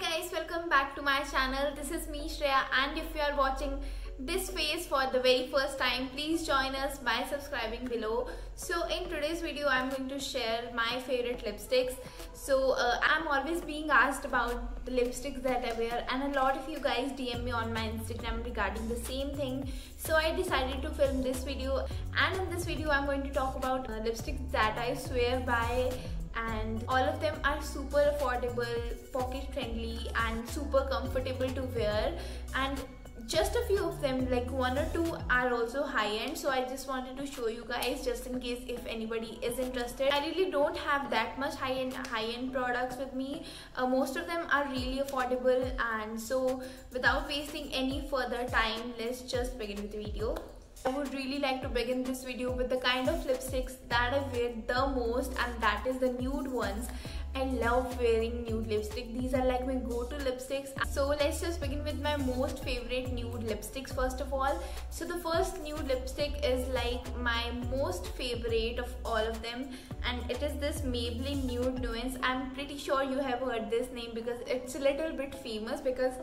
guys, welcome back to my channel. This is me Shreya, and if you are watching this face for the very first time, please join us by subscribing below. So in today's video I'm going to share my favorite lipsticks. So I'm always being asked about the lipsticks that I wear, and a lot of you guys DM me on my Instagram regarding the same thing. So I decided to film this video, and in this video I'm going to talk about lipsticks that I swear by, and all of them are super affordable, pocket friendly and super comfortable to wear. And just a few of them, like one or two, are also high-end, so I just wanted to show you guys just in case if anybody is interested. I really don't have that much high-end products with me. Most of them are really affordable, and so without wasting any further time, let's just begin with the video. I would really like to begin this video with the kind of lipsticks that I wear the most, and that is the nude ones. I love wearing nude lipstick. These are like my go-to lipsticks. So let's just begin with my most favorite nude lipsticks first of all. So the first nude lipstick is like my most favorite of all of them, and it is this Maybelline Nude Nuance. I'm pretty sure you have heard this name because it's a little bit famous, because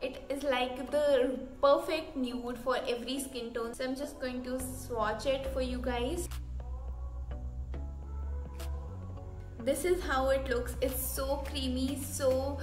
it is like the perfect nude for every skin tone. So I'm just going to swatch it for you guys. This is how it looks. It's so creamy, so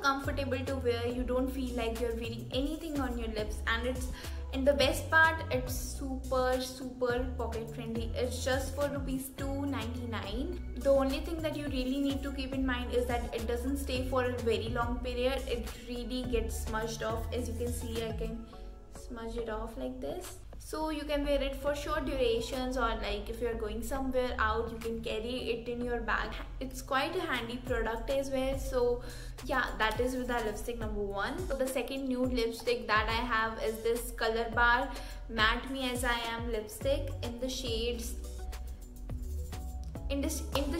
comfortable to wear. You don't feel like you're wearing anything on your lips, and the best part, it's super pocket friendly. It's just for rupees 299. The only thing that you really need to keep in mind is that it doesn't stay for a very long period. It really gets smudged off. As you can see, I can smudge it off like this. So you can wear it for short durations, or like if you're going somewhere out, you can carry it in your bag. It's quite a handy product as well. So yeah, that is with our lipstick number one. So the second nude lipstick that I have is this Color Bar Matte Me As I Am lipstick in the shades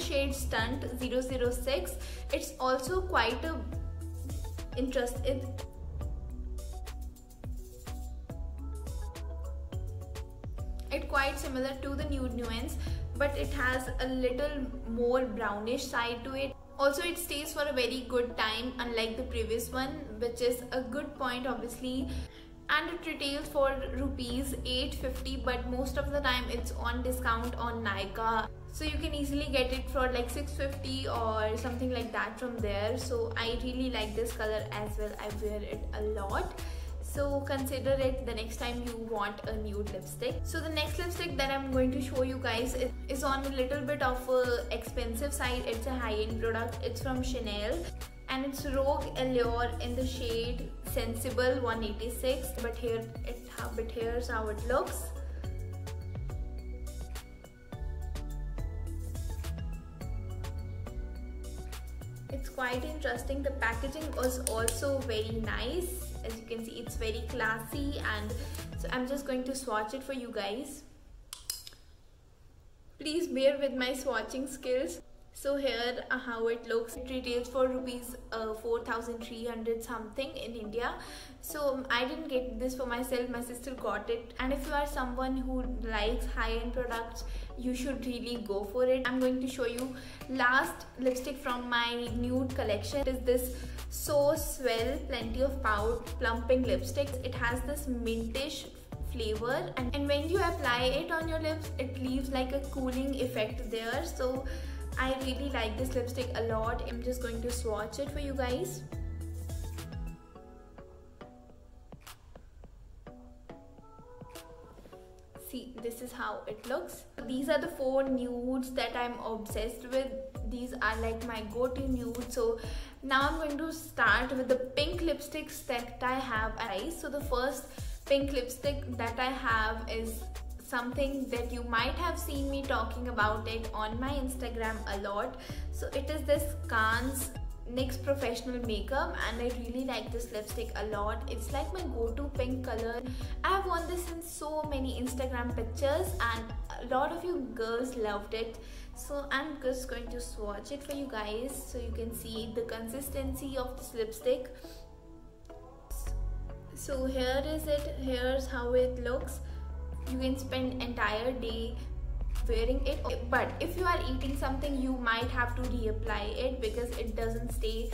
shade Stunt 006. It's also quite a interesting. It's quite similar to the Nude Nuance, but it has a little more brownish side to it. Also, it stays for a very good time, unlike the previous one, which is a good point obviously. And it retails for rupees 850, but most of the time it's on discount on Nykaa, so you can easily get it for like 650 or something like that from there. So I really like this color as well. I wear it a lot. So consider it the next time you want a nude lipstick. So the next lipstick that I'm going to show you guys is on a little bit of a expensive side. It's a high-end product. It's from Chanel, and it's Rogue Allure in the shade Sensible 186. But here's how it looks. It's quite interesting. The packaging was also very nice. As you can see, it's very classy, and so I'm just going to swatch it for you guys. Please bear with my swatching skills. So here how it looks. It retails for rupees 4,300 something in India. So I didn't get this for myself, my sister got it. And if you are someone who likes high-end products, you should really go for it. I'm going to show you last lipstick from my nude collection. It is this So Swell Plenty of Pout Plumping Lipstick. It has this mintish flavor, and when you apply it on your lips, it leaves like a cooling effect there. So I really like this lipstick a lot. I'm just going to swatch it for you guys. See, this is how it looks. These are the 4 nudes that I'm obsessed with. These are like my go-to nudes. So now I'm going to start with the pink lipsticks that I have. So the first pink lipstick that I have is something that you might have seen me talking about it on my Instagram a lot. So it is this Kans NYX Professional Makeup, and I really like this lipstick a lot. It's like my go-to pink color. I have worn this in so many Instagram pictures, and a lot of you girls loved it. So I'm just going to swatch it for you guys so you can see the consistency of this lipstick. So here is it. Here's how it looks. You can spend entire day wearing it, but if you are eating something, you might have to reapply it because it doesn't stay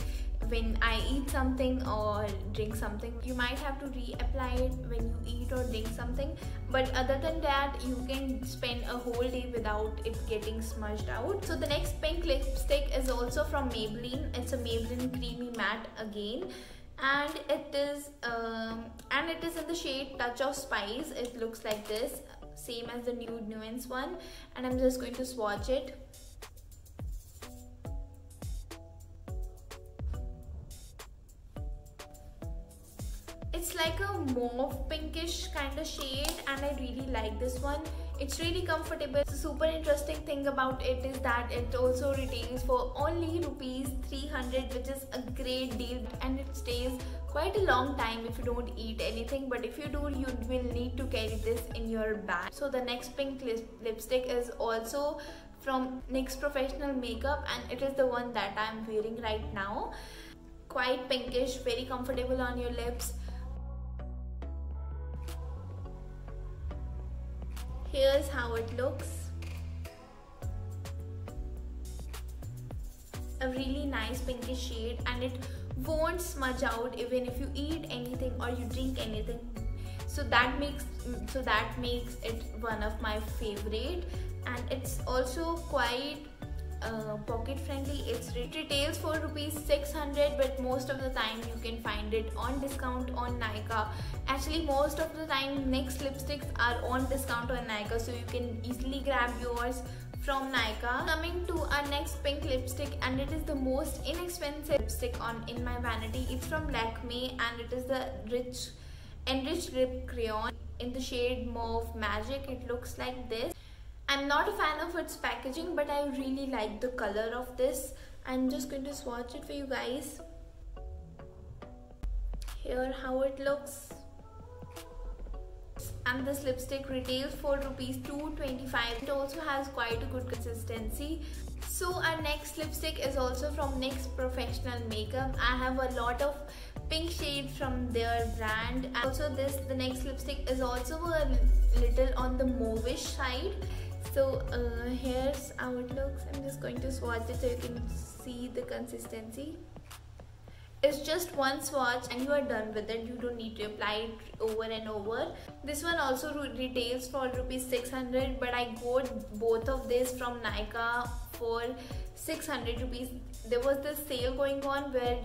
when I eat something or drink something. You might have to reapply it when you eat or drink something, but other than that you can spend a whole day without it getting smudged out. So the next pink lipstick is also from Maybelline. It's a Maybelline Creamy Matte again, and it is in the shade Touch of Spice. It looks like this, same as the Nude Nuance one, and I'm just going to swatch it. It's like a mauve pinkish kind of shade, and I really like this one. It's really comfortable. The super interesting thing about it is that it also retails for only rupees 300, which is a great deal, and it stays quite a long time if you don't eat anything, but if you do, you will need to carry this in your bag. So the next pink lipstick is also from NYX Professional Makeup, and it is the one that I'm wearing right now. Quite pinkish, very comfortable on your lips. Here's how it looks. A really nice pinkish shade, and it won't smudge out even if you eat anything or you drink anything. So that makes it one of my favorite, and it's also quite pocket friendly. It retails for rupees 600, but most of the time you can find it on discount on Nykaa. Actually, most of the time NYX lipsticks are on discount on Nykaa, so you can easily grab yours from Nykaa. Coming to our next pink lipstick, and it is the most inexpensive lipstick in my vanity. It's from Lakme, and it is the Enriched Lip Crayon in the shade Mauve Magic. It looks like this. I'm not a fan of its packaging, but I really like the color of this. I'm just going to swatch it for you guys. Here how it looks. And this lipstick retails for rupees 225. It also has quite a good consistency. So our next lipstick is also from NYX Professional Makeup. I have a lot of pink shades from their brand. And also the next lipstick is also a little on the mauvish side. So here's how it looks. I'm just going to swatch it so you can see the consistency. It's just one swatch and you are done with it. You don't need to apply it over and over. This one also retails for rupees 600, but I got both of this from Nykaa for 600 rupees. There was this sale going on where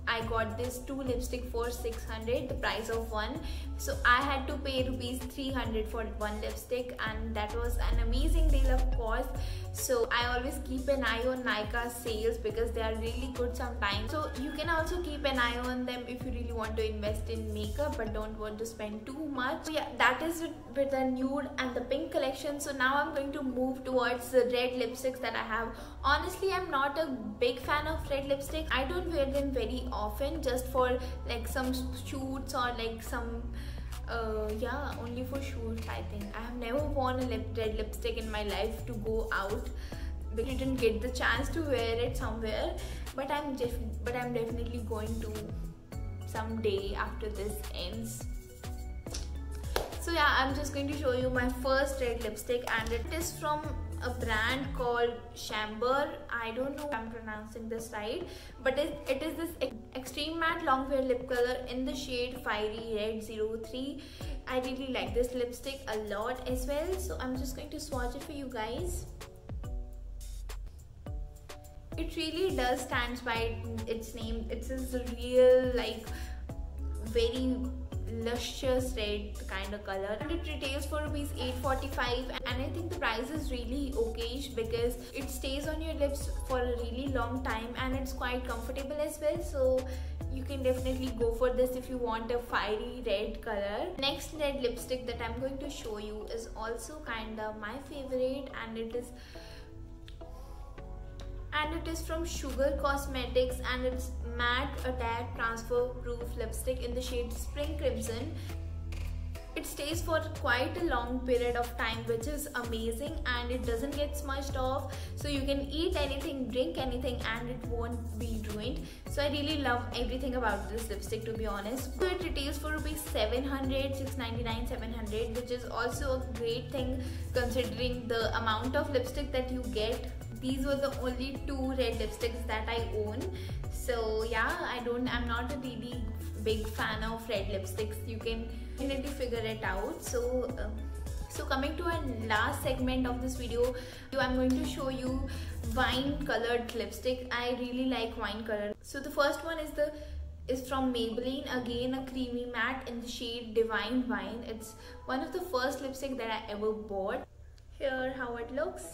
I got this 2 lipstick for 600, the price of one. So I had to pay rupees 300 for one lipstick, and that was an amazing deal, of course. So I always keep an eye on Nykaa sales because they are really good sometimes. So you can also keep an eye on them if you really want to invest in makeup but don't want to spend too much. So yeah, that is with the nude and the pink collection. So now I'm going to move towards the red lipsticks that I have. Honestly, I'm not a big fan of red lipstick. I don't wear them very often, just for like some shoots or like some yeah, only for shoots. I think I have never worn a red lipstick in my life to go out because I didn't get the chance to wear it somewhere, but I'm definitely going to someday after this ends. So yeah, I'm just going to show you my first red lipstick, and it is from a brand called Chamber. I don't know if I'm pronouncing this right, but it is this extreme matte long wear lip color in the shade Fiery Red 03. I really like this lipstick a lot as well, so I'm just going to swatch it for you guys. It really does stand by its name. It's a real, like, very luscious red kind of color, and it retails for rupees 845, and I think the price is really okayish because it stays on your lips for a really long time and it's quite comfortable as well. So you can definitely go for this if you want a fiery red color. Next red lipstick that I'm going to show you is also kind of my favorite, and it is from Sugar Cosmetics, and it's matte attack transfer proof lipstick in the shade Spring Crimson. It stays for quite a long period of time, which is amazing, and it doesn't get smudged off, so you can eat anything, drink anything, and it won't be ruined. So I really love everything about this lipstick, to be honest. So it retails for rupees 700, 699, 700, which is also a great thing considering the amount of lipstick that you get. These were the only 2 red lipsticks that I own. So yeah, I'm not a really big fan of red lipsticks. You can definitely figure it out. So coming to our last segment of this video, I'm going to show you wine colored lipstick. I really like wine color. So the first one is from Maybelline, again a creamy matte in the shade Divine Wine. It's one of the first lipstick that I ever bought. Here how it looks.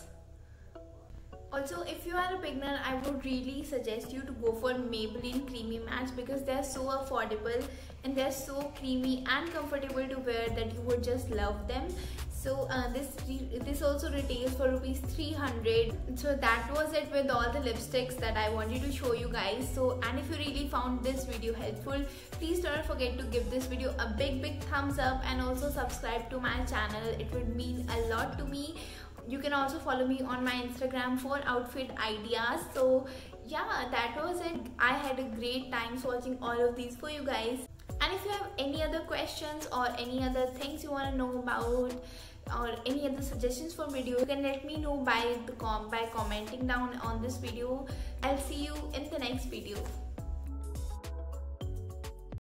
Also, if you are a beginner, I would really suggest you to go for Maybelline creamy mattes because they're so affordable and they're so creamy and comfortable to wear that you would just love them. So this also retails for rupees 300. So that was it with all the lipsticks that I wanted to show you guys. So, and if you really found this video helpful, please don't forget to give this video a big thumbs up and also subscribe to my channel. It would mean a lot to me. You can also follow me on my Instagram for outfit ideas. So yeah, that was it. I had a great time swatching all of these for you guys. And if you have any other questions or any other things you want to know about or any other suggestions for video, you can let me know by commenting down on this video. I'll see you in the next video.